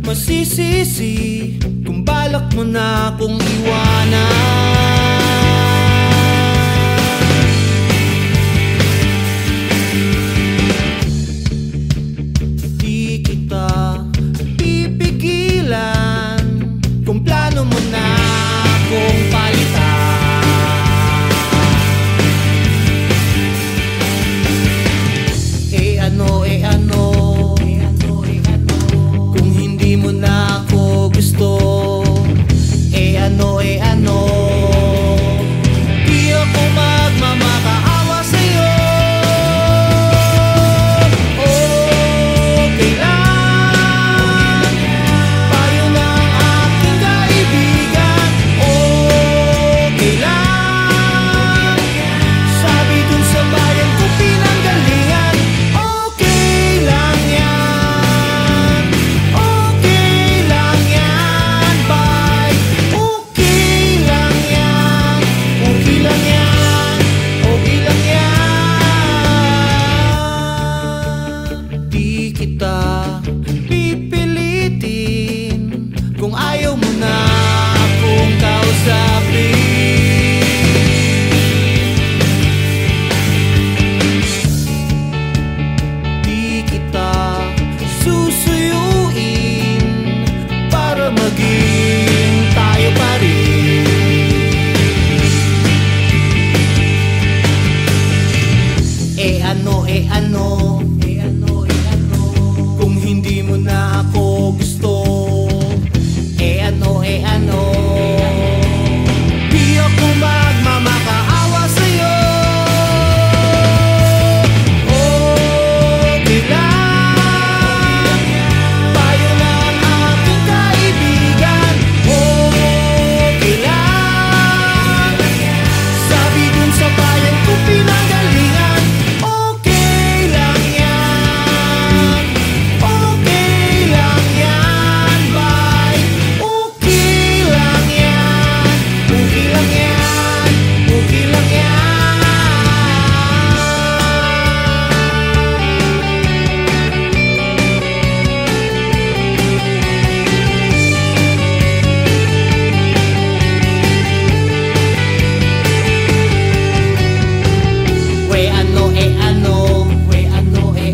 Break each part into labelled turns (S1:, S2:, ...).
S1: masisisi kung balak mo na akong iwanan. Di kita pipigilan kung plano mo na akong palitan. Ano kung hindi mo na ako gusto. Ano di ako magmamakaawa sa'yo. Okay lang, payo ng aking kaibigan. Okay lang, sabi dun sa bayan ko pinanggalingan. Okay lang yan, okay lang yan, bye. Okay lang yan, okay lang yan, okay lang yan. Di kita pipilitin kung ayaw mo na akong kausapin. Di kita susuyuin para maging tayo pa rin. Ano kung hindi mo na ako gusto. Ano di ako magmamakaawa sa'yo. Okay lang, payo ng aking kaibigan. Okay lang, sabi dun sa bayan ko pinanggalingan. Okay lang yan, okay lang yan, bye. Okay lang yan, okay lang yan, okay lang yan.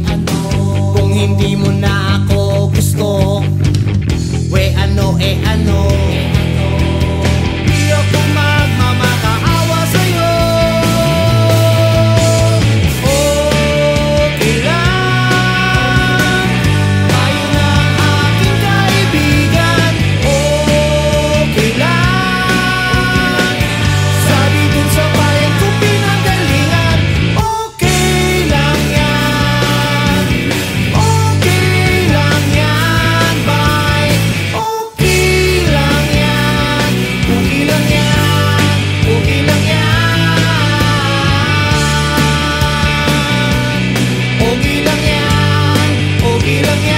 S1: Ano kung hindi mo na ako gusto. Ano di ako magmamakaawa sa'yo. Okay lang, payo ng aking kaibigan. Okay lang, sabi dun sa bayan ko pinanggalingan. Okay lang yan, okay lang yan, bye. Okay lang yan, okay lang yan, okay lang yan. Okay lang yan, okay lang yan.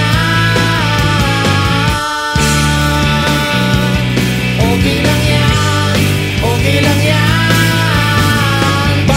S1: Okay lang yan, okay lang yan, bye.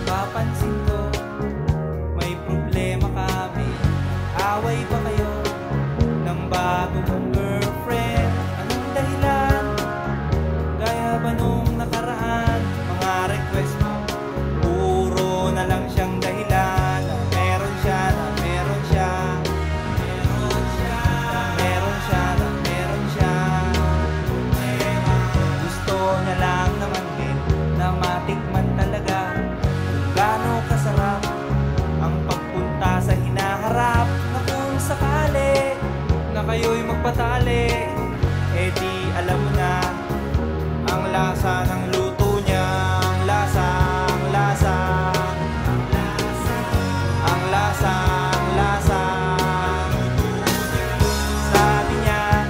S1: Papansin ko, may problema kami. Away ba kayo ng bago mong girlfriend? Anong dahilan? Gaya ba nung nakaraan? Mga request mo, puro na lang siyang dahilan. Na meron siya, na meron siya, meron siya, meron siya, na meron siya. Gusto niya lang naman din na matikman talaga kung gaano kasarap ang pagpunta sa hinaharap. Na kung sakali na kayo'y magpatali, di alam mo na ang lasa ng luto niya. Ang lasa, ang lasa, ang lasa, ang lasa, ang lasa. Sabi niya,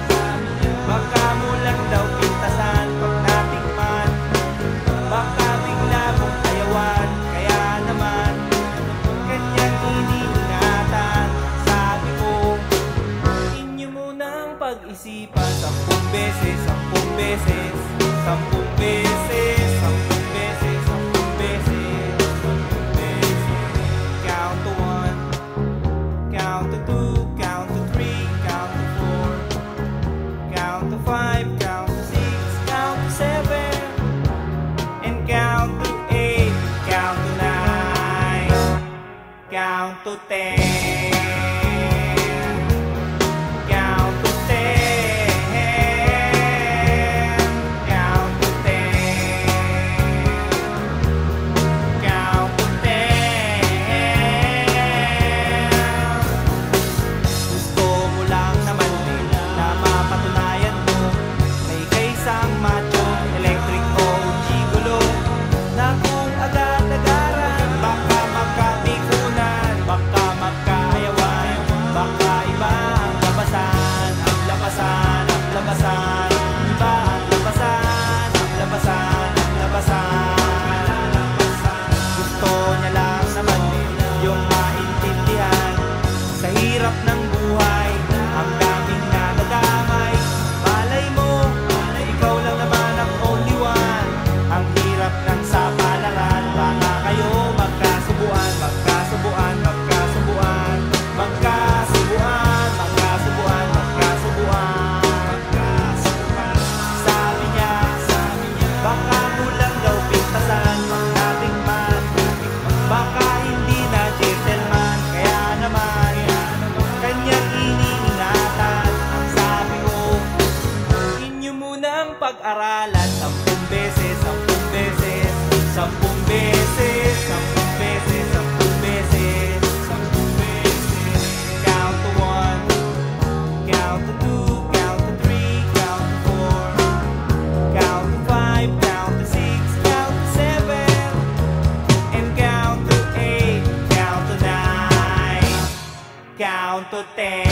S1: baka mo lang daw pintasan pag natikman. beses, 10 beses, 10 beses, 10 beses, 10 beses, 10 beses. Count to 1, count to 2, count to 3, count to 4, count to 5, count to 6, count to 7, and count to 8, count to 9, count to 10. Pag-aralan 10 beses, 10 beses, 10 beses, 10 beses, 10 beses, 10 beses. Count to 1, count to 2, count to 3, count to 4, count to 5, count to 6, count to 7, and count to 8, count to 9, count to 10.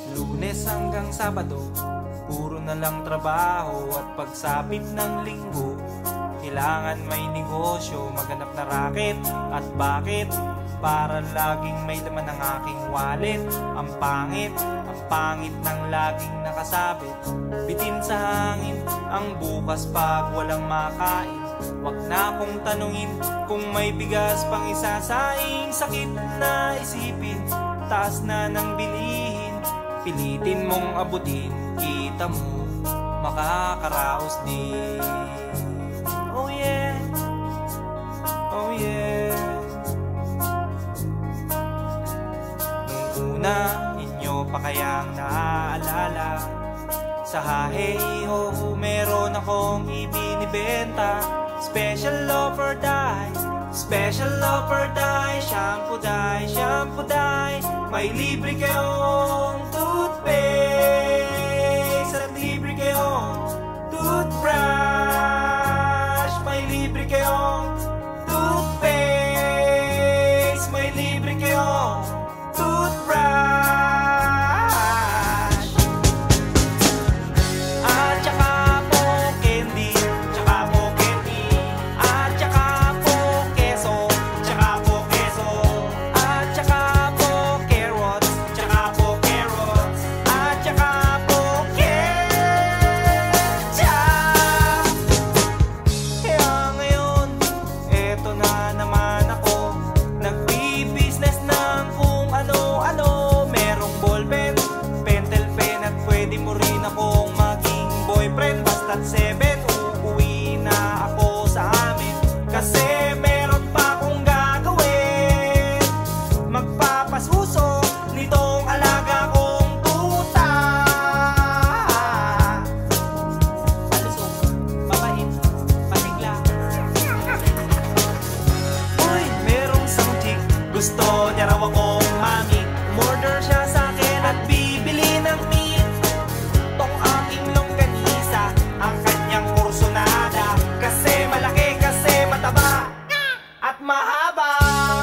S1: Lunes hanggang Sabado, puro na lang trabaho. At pagsapit ng Linggo, kailangan may negosyo, maghanap na raket. At bakit? Para laging may laman ng aking wallet. Ang pangit ng laging nakasabit. Bitin sa hangin ang bukas pag walang makain. Wag na akong tanungin kung may bigas pang isasaing. Sakit na isipin, taas na ng bilihin. Pilitin mong abutin, kita mo, makakaraos din. Oh yeah, oh yeah. Nung una, inyo pa kayang naaalala, sa haheho meron akong ibinibenta. Special offer die, special offer die. Shampoo die, shampoo die. May libre kayong toothpaste at libre kayong toothbrush. May libre kayong toothpaste. May libre kayong toothbrush. At saka po candy, tsaka po candy. At saka po keso, tsaka po keso. At saka po carrots, tsaka po carrots. at 7, uuwi na ako sa amin. Kasi meron pa akong gagawin. Magpapasuso nitong alaga kong tuta. Palusog, mabait, pasigla. Uy, merong isang chick, gusto niya raw akong mami. Umorder siya sa akin at bibili ng meat. Tong aking longganisa, ang kanyang kursonada. Kasi malaki, kasi mataba at mahaba.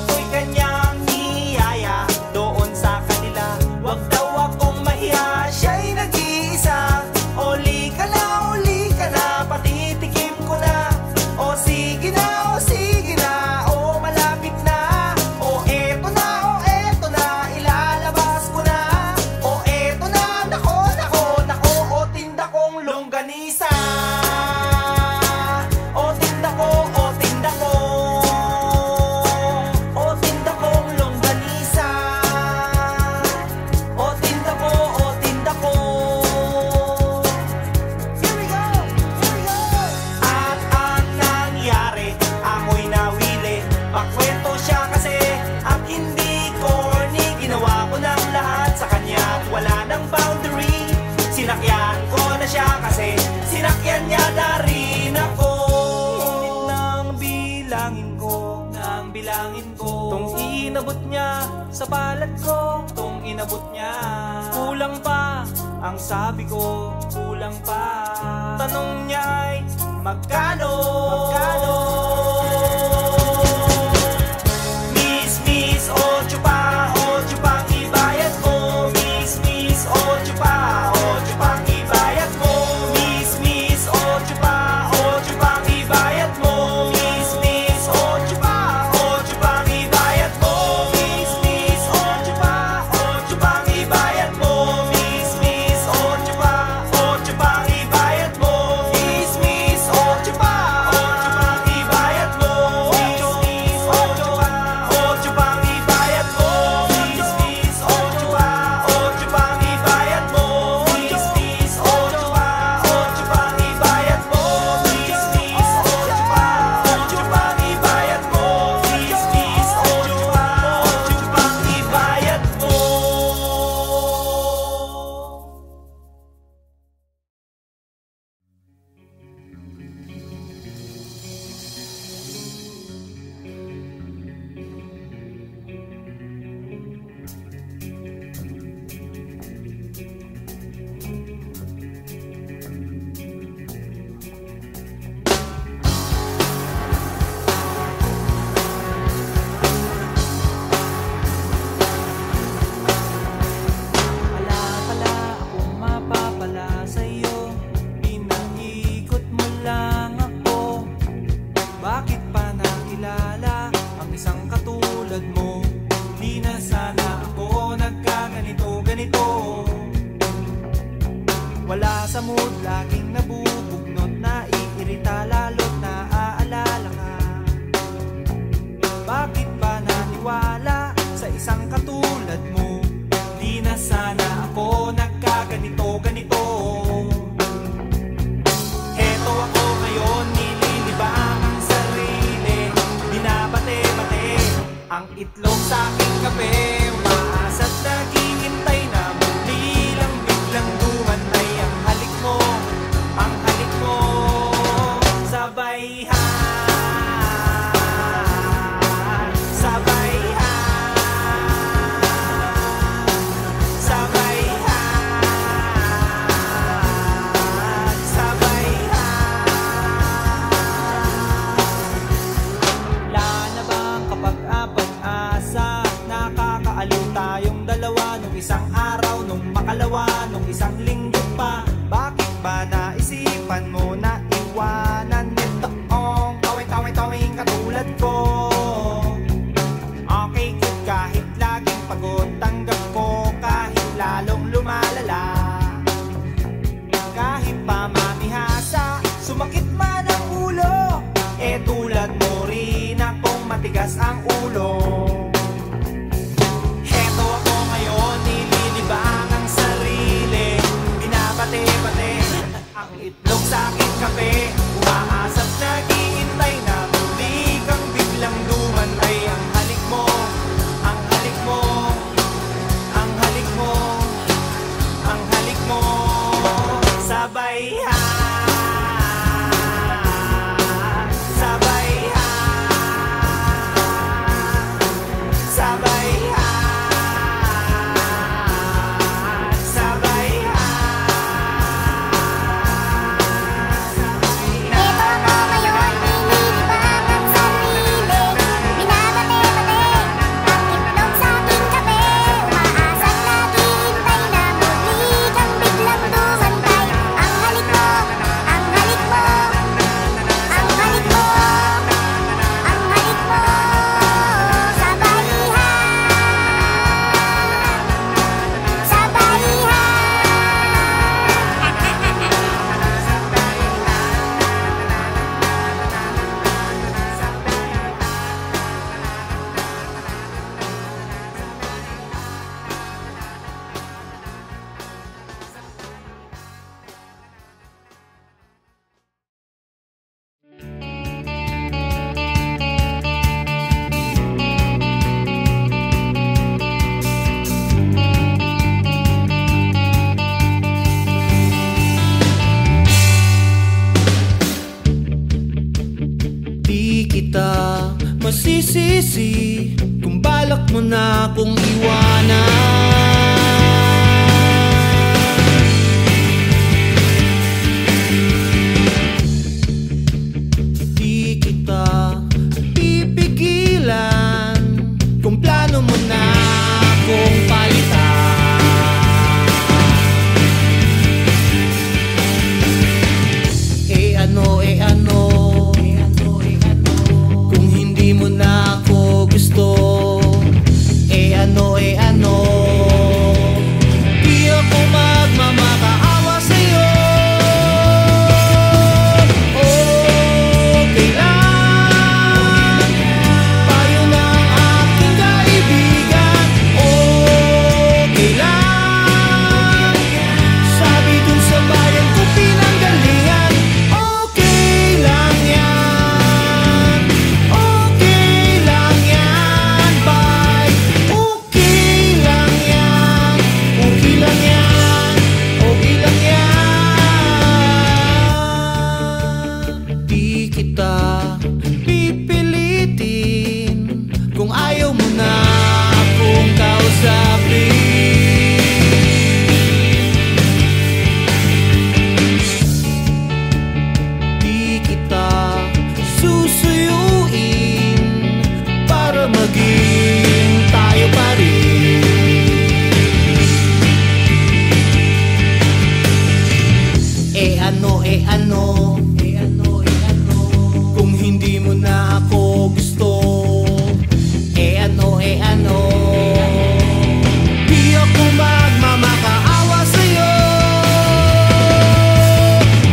S1: Ako'y kanyang niyaya doon sa kanila. Wag daw akong mahiya, siya'y nag-iisa. Uli ka na, patitikim ko na. O sige na, o malapit na. O eto na, ilalabas ko na. O eto na, nako, o tinda kong longganisa. O tinda ko, o tinda ko. O tinda kong longganisa. O tinda ko, o tinda ko. Here we go, here we go. At ang nangyari, ako'y nawili. Pakwento siya kasi at hindi corny. Ginawa ko ng lahat sa kanya at wala ng boundary. Sinakyan ko na siya kasi sinakyan niya na rin ako. Nang bilangin ko tong inabot niya sa palad ko, tong inabot niya. Kulang pa, ang sabi ko, kulang pa. Tanong niya ay magkano? Miss, ocho pa ang ibayad mo. Miss, ocho pa ang ibayad mo. Miss, ocho pa ang ibayad mo. Miss, ocho pa ang ibayad mo. Miss, ocho pa ang ibayad mo. Miss, ocho pa ang ibayad mo. Miss, ocho pa ang ibayad mo. Miss, ocho pa ang ibayad mo. Miss, ocho pa ang ibayad mo. Miss, ocho pa ang ibayad mo. Miss, ocho pa ang ibayad mo. Miss, ocho pa ang ibayad mo. Wala pala akong mapapala sa'yo. Pinaikot mo lang ako. Bakit pa nakilala ang isang katulad mo? Di na sana ako nagkaganito-ganito. Wala sa mood, laging nabubugnot, naiirita, lalo't naaalala ka. Bakit ba naniwala sa isang katulad mo? Di na sana ako nagkaganito-ganito. Heto ako ngayon, nililibang ang sarili. Binabate-bate ang itlog sa aking kape. Umaasa't naghihintay na muli lang biglang dumantay ang halik mo. Sabay wala na bang kapag-apag-asa? Nakakaaliw tayong dalawa nung isang araw, nung makalawa, nung isang linggo pa. Bakit ba naisipan mo na iwanan nitoong tawing katulad ko? Okay good kahit laging pagod, tanggap ko kahit lalong lumalala. Kahit pa mamihasa, sumakit man ang ulo, tulad mo rin akong matigas ang ulo. Heto ako ngayon, nililibang Masisisi kung balak mo na akong iwanan. Di kita pipigilan kung plano mo na akong palitan. ano kung hindi mo na ako gusto. Ano di ako magmamakaawa sa'yo. Okay lang, payo ng aking kaibigan. Okay lang, sabi dun sa bayan ko pinanggalingan. Okay lang yan, okay lang yan, bye. Okay lang yan, okay lang yan, okay lang yan. Di kita pipilitin kung ayaw mo na akong kausapin. Di kita susuyuin para maging tayo pa rin. Ano kung hindi mo na ako gusto. Ano di ako magmamakaawa sa'yo.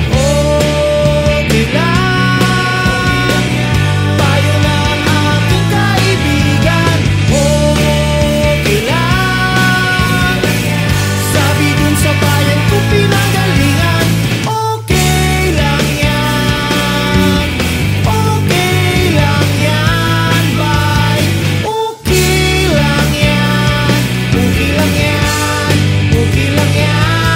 S1: Okay lang, payo ng aking kaibigan. Okay lang, sabi dun sa bayan ko pinanggalingan. Okay lang yan, okay lang yan, bye. Okay lang yan, okay lang yan, okay lang yan.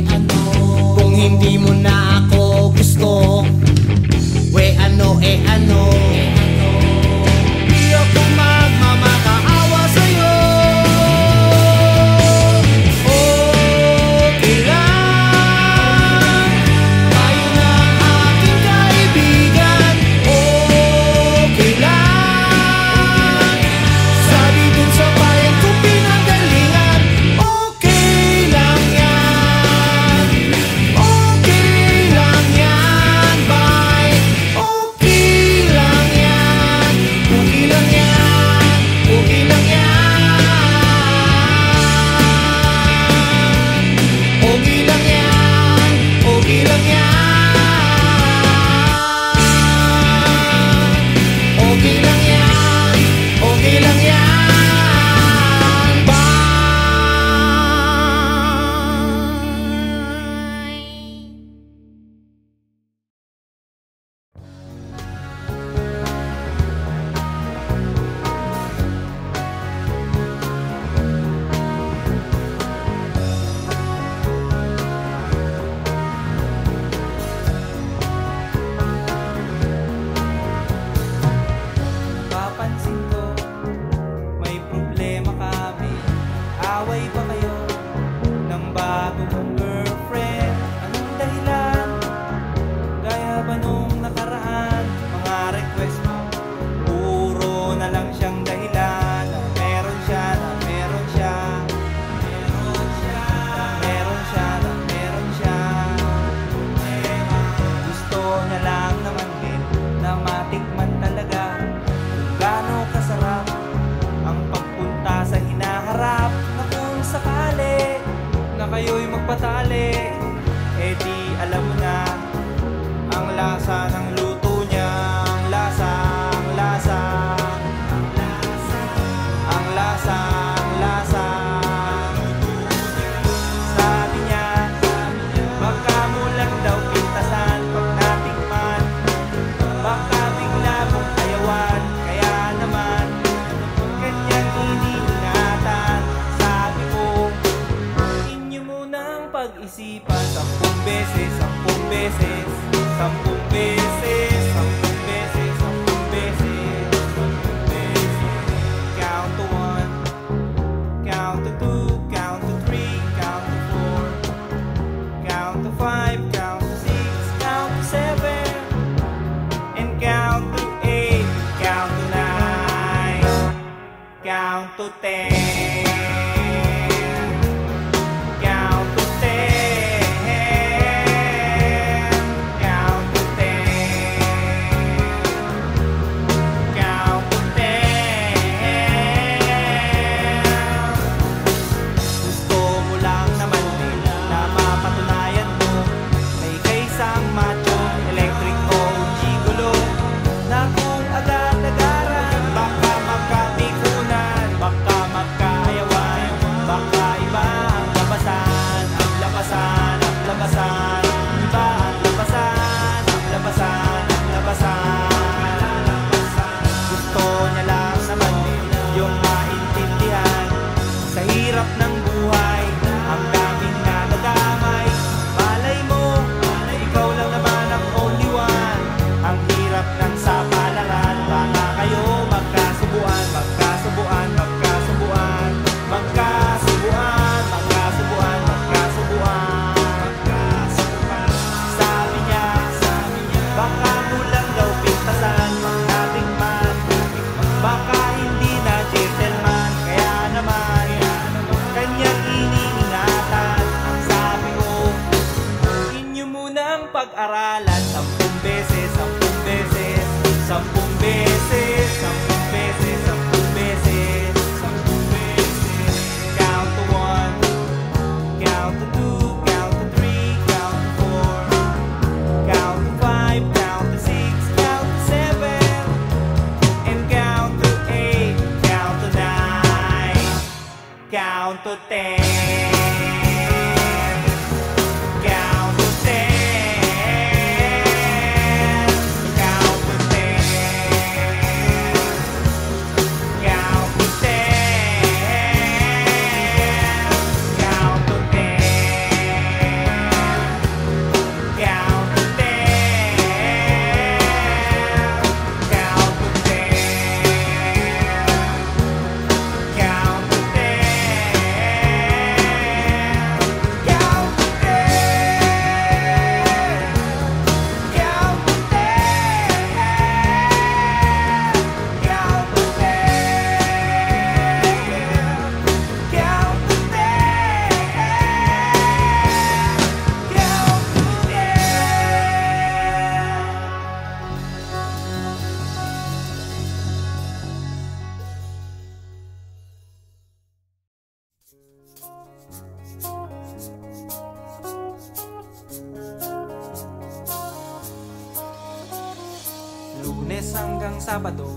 S1: Ano kung hindi mo na ako gusto. Ano di ako magmamakaawa sa'yo. Okay lang, payo ng aking kaibigan. Okay lang, sabi dun sa bayan ko pinanggalingan. Okay lang yan, okay lang yan, bye. Okay lang yan, okay lang yan, okay lang yan. Okay lang yan, okay lang yan. Okay lang yan, okay lang yan, bye. kayo'y magpatali. Eh di alam mo na ang lasa ng luto niya. Ang lasa, ang lasa, ang lasa, ang lasa, ang lasa. Sabi niya, baka mo lang daw pintasan pag natikman, baka bigla mong ayawan. Kaya naman kanyang iniingatan. Sabi ko, inyo munang pag-isipan 10 beses, 10 beses, 10 beses, 10 beses, 10 beses, 10 beses. Count to 1, count to 2, count to 3, count to 4, count to 5, count to 6, count to 7, and count to 8, count to 9, count to 10. Count to 10, count to 10, count to 10. Gusto mo lang naman din na mapatunayan mo na ika'y isang macho, electric o gigolo, na kung agad-agaran baka magkamikunan, baka magkaayawan, baka iba ang labasan, ang labasan, ang labasan, iba ang labasan, ang labasan, ang labasan. Gusto niya lang naman din yung maintindihan sa hirap ng buhay, ang daming nadadamay. Malay mo, ikaw lang naman ang only one. Ang hirap ng sapalaran, baka kayo magkasubuan, magkasubuan, magkasubuan, magkasubuan, magkasubuan, magkasubuan, magkasubuan. Sabi niya, baka mo lang daw pintasan pag natikman, baka hindi na gentleman. Kaya naman kanyang iniingatan. Ang sabi ko, inyo munang pag-aralan 10 beses, 10 beses, 10 beses, 10 beses, 10 beses, 10 beses. Count to 1, count to 2, count to 3, count to 4, count to 5, count to 6, count to 7, and count to 8, count to 9, count to 10. Count to 10, count to 10, count to 10, count to 10, count to 10, count to 10, count to 10. Lunes hanggang Sabado,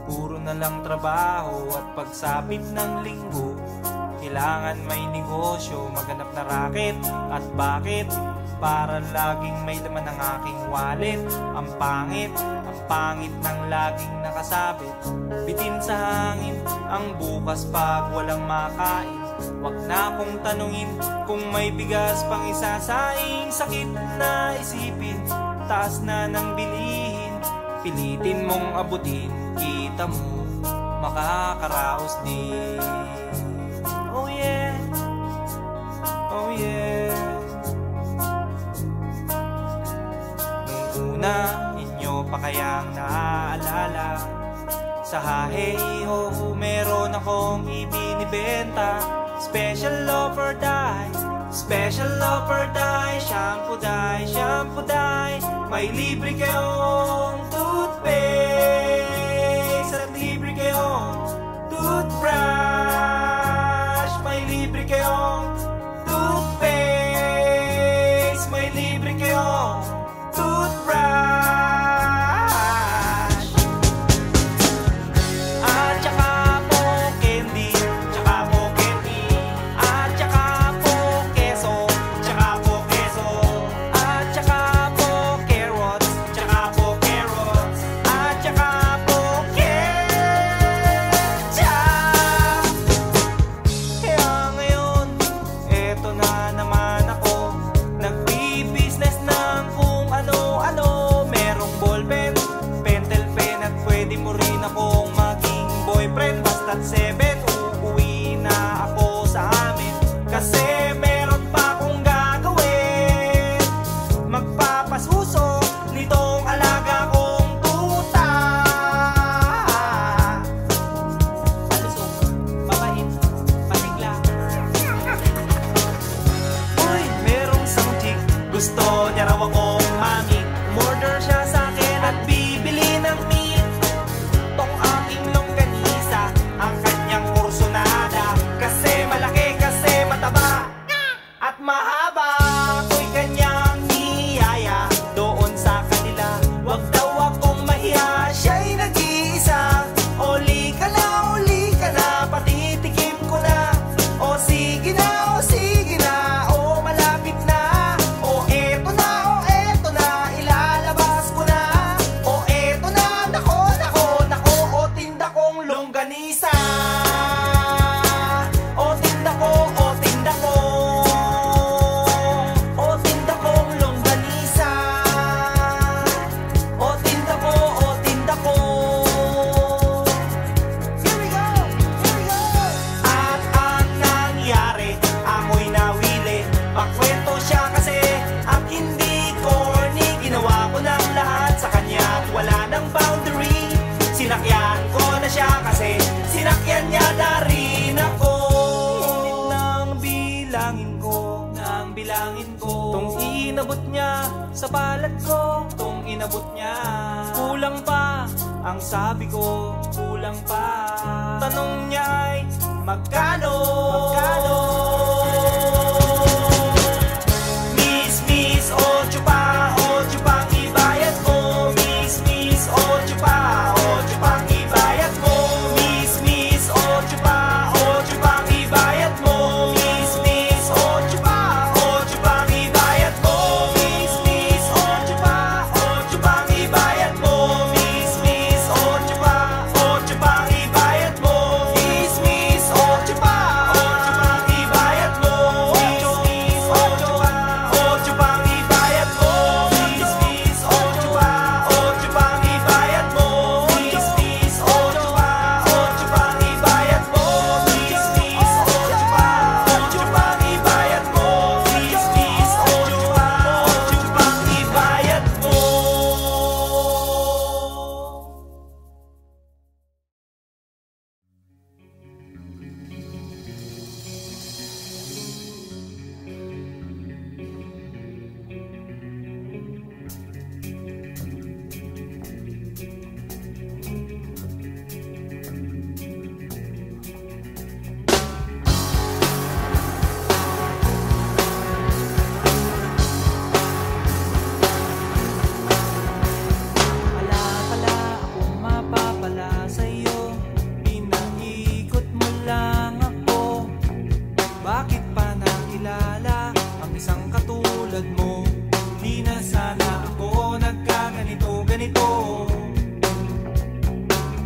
S1: puro na lang trabaho. At pagsapit ng Linggo, kailangan may negosyo, maghanap na raket. At bakit? Para laging may laman ng aking wallet. Ang pangit ng laging nakasabit, bitin sa hangin ang bukas pag walang makain. Wag na kong tanungin kung may bigas pang isasaing. Sakit na isipin, taas na ng bilihin. Pilitin mong abutin, kita mo makakaraos din. Oh yeah, oh yeah. Nung una, inyo pa kayang naaalala, sa haheho meron akong ibinibenta. Special offer dye, special offer dye. Shampoo dye, shampoo dye. May libre kayong toothpaste at libre kayong toothbrush. May libre kayong toothpaste na kong maging boyfriend. Basta't 7, uuwi na ako sa amin. Kasi meron pa akong gagawin. Magpapasuso nitong alaga kong tuta. Palusok, mabait, pasigla. Uy, merong isang chick, gusto niya raw akong mami. Umorder siya sa akin at bibili ng meat. Tong aking longganisa, ang kanyang kursonada. Kasi malaki, kasi mataba at mahaba. Ako'y kanyang niyaya doon sa kanila. Wag daw akong mahiya, siya'y nag-iisa. Uli ka na, patitikim ko na. O sige na, o malapit na. O eto na, ilalabas ko na. O eto na, nako, o tinda kong longganisa. O tinda ko, o tinda ko. O tinda kong longganisa. O tinda ko, o tinda ko. Here we go, here we go. At ang nangyari, ako'y nawili. Pakwento siya kasi at hindi corny. Ginawa ko ng lahat sa kanya at wala ng boundary. Sinakyan ko na siya kasi sinakyan niya na rin ako. Nang bilangin ko tong inabot niya sa palad ko. Tong inabot niya, kulang pa. Ang sabi ko, kulang pa. Tanong niya ay, magkano? Miss, 8 pang ibayad mo. Miss, 8 pang ibayad mo. Miss, 8 pang ibayad mo. Miss, 8 pang ibayad mo. Miss, 8 pang ibayad mo. Miss, 8 pang ibayad mo. Miss, 8 pang ibayad mo. Miss, 8 pang ibayad mo. Miss, 8 pang ibayad mo. Miss, 8 pang ibayad mo. Miss, 8 pang ibayad mo. Miss, 8 pang ibayad mo. Wala pala akong mapapala sa'yo. Pinaikot mo lang ako. Bakit pa nakilala ang isang katulad mo? Di na sana ako nagkaganito-ganito.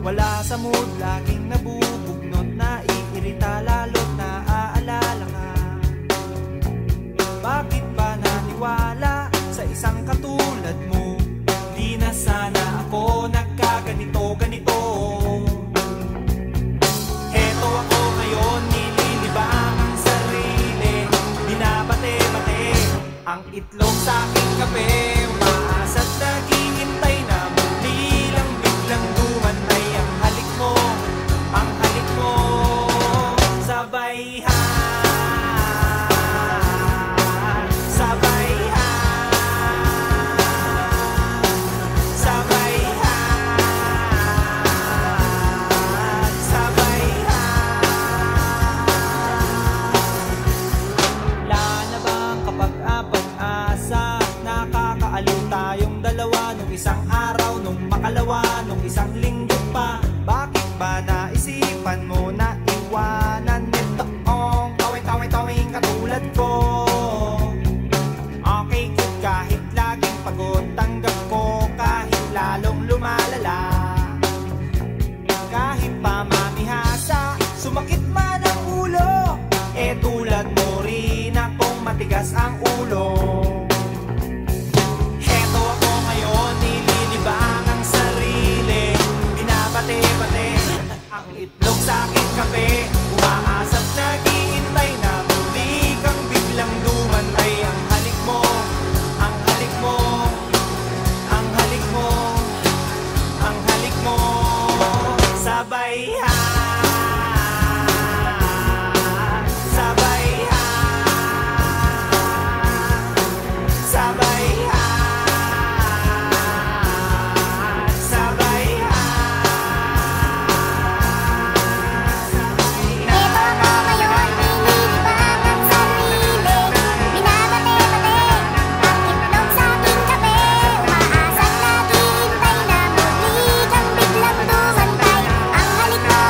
S1: Wala sa mood, laging nabubugnot. Naiirita lalo't naaalala ka. Bakit ba naniwala sa isang katulad mo? Di na sana ako nagkaganito-ganito. Heto ako ngayon, nililibang ang sarili. Binabate-bate ang itlog sa aking kape. Umaasa't naghihintay na muli lang biglang dumantay ang halik mo. Sabay ha, sabay ha, sabay ha, sabay ha. Wala na bang kapag-apag-asa? Nakakaaliw tayong dalawa. Nung isang araw, nung makalawa, nung isang linggo pa. Bakit ba naisipan mo na iwanan nitoong tawing katulad ko? Okay good kahit laging pagod, tanggap ko kahit lalong lumalala. Kahit pa mamihasa, sumakit man ang ulo. Eh tulad mo rin akong matigas ang ulo. Heto ako ngayon, nililibang ang sarili. Binabate Ang itlog sa aking kape, umaasap naghihintay na muli kang biglang dumantay. Ang halik mo, ang halik mo, ang halik mo, ang halik mo. Sabay ha, sabay ha, sabay ha, sabay ha.
S2: Eto ako ngayon, pinilibang ang sarili. Binabate-bate ang itlog sa aking kape. Umaasang naghihintay na muli kang biglang dumantay. Ang halik mo,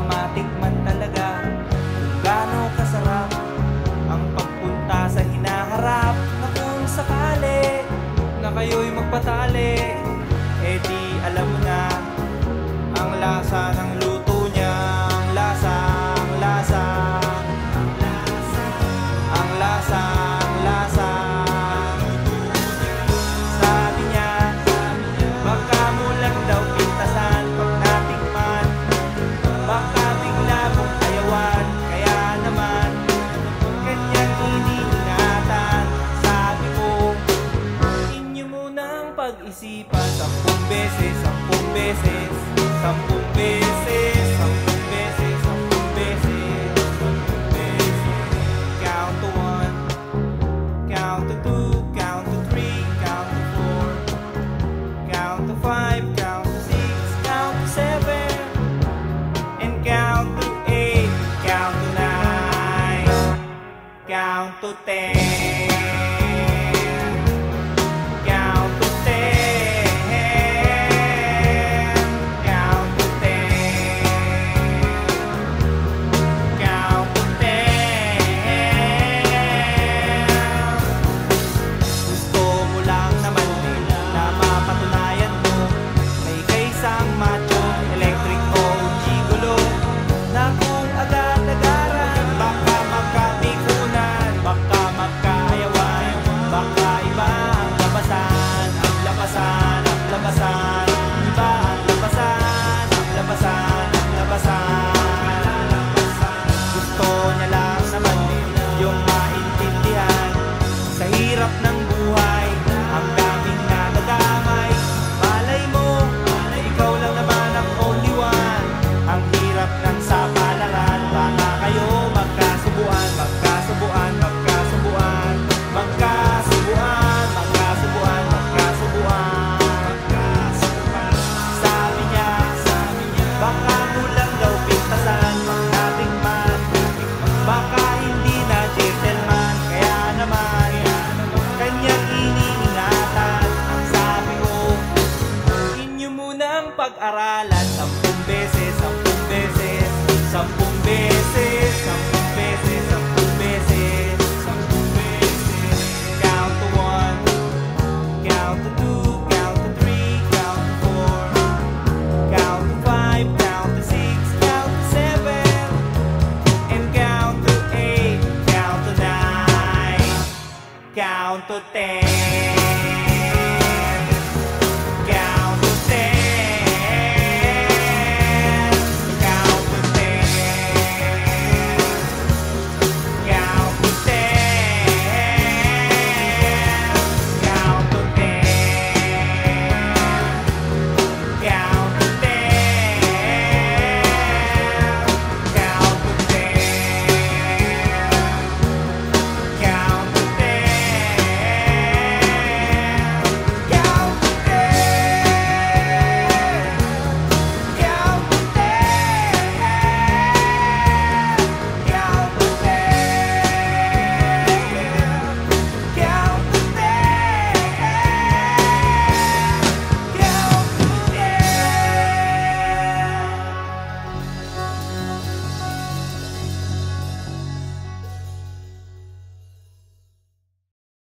S1: matikman talaga kung gaano kasarap ang pagpunta sa hinaharap. Na kung sakali na kayo'y magpatali, eh di alam mo na ang lasa ng luto niya. Ang lasa, ang lasa, ang lasa, ang lasa, ang lasa. Sabi niya, baka mo lang daw pintasan pag natikman, baka bigla mong ayawan. Kaya naman kanyang iniingatan. Sabi ko, inyo munang pag-isipan 10 beses, 10 beses, 10 beses, 10 beses, 10 beses, 10 beses. Count to 1, count to 2, count to 3, count to 4, count to 5, count to 6, count to 7, and count to 8, count to 9, count to 10. Count to 10, count to 10, count to 10. Gusto mo lang naman din na mapatunayan mo na ika'y isang macho, electric o gigolo, na kung agad-agaran baka magkamikunan, baka magkaayawan, baka iba ang labasan, ang labasan, ang labasan, iba ang labasan, ang labasan, ang labasan. Gusto niya lang naman din yung maintindihan sa hirap ng buhay, ang daming nadadamay. Malay mo, ikaw lang naman ang only one. Ang hirap ng sapalaran, baka kayo magkasubuan, magkasubuan, magkasubuan, magkasubuan, magkasubuan, magkasubuan, magkasubuan. Sabi niya, baka mo lang daw pintasan pag natikman, baka hindi na gentleman. Kaya naman kanyang iniingatan. Ang sabi ko, inyo munang pag-aralan 10 beses, 10 beses, 10 beses, 10 beses, 10 beses, 10 beses. Count to 1, count to 2, count to 3, count to 4, count to 5, count to 6, count to 7, and count to 8, count to 9, count to 10.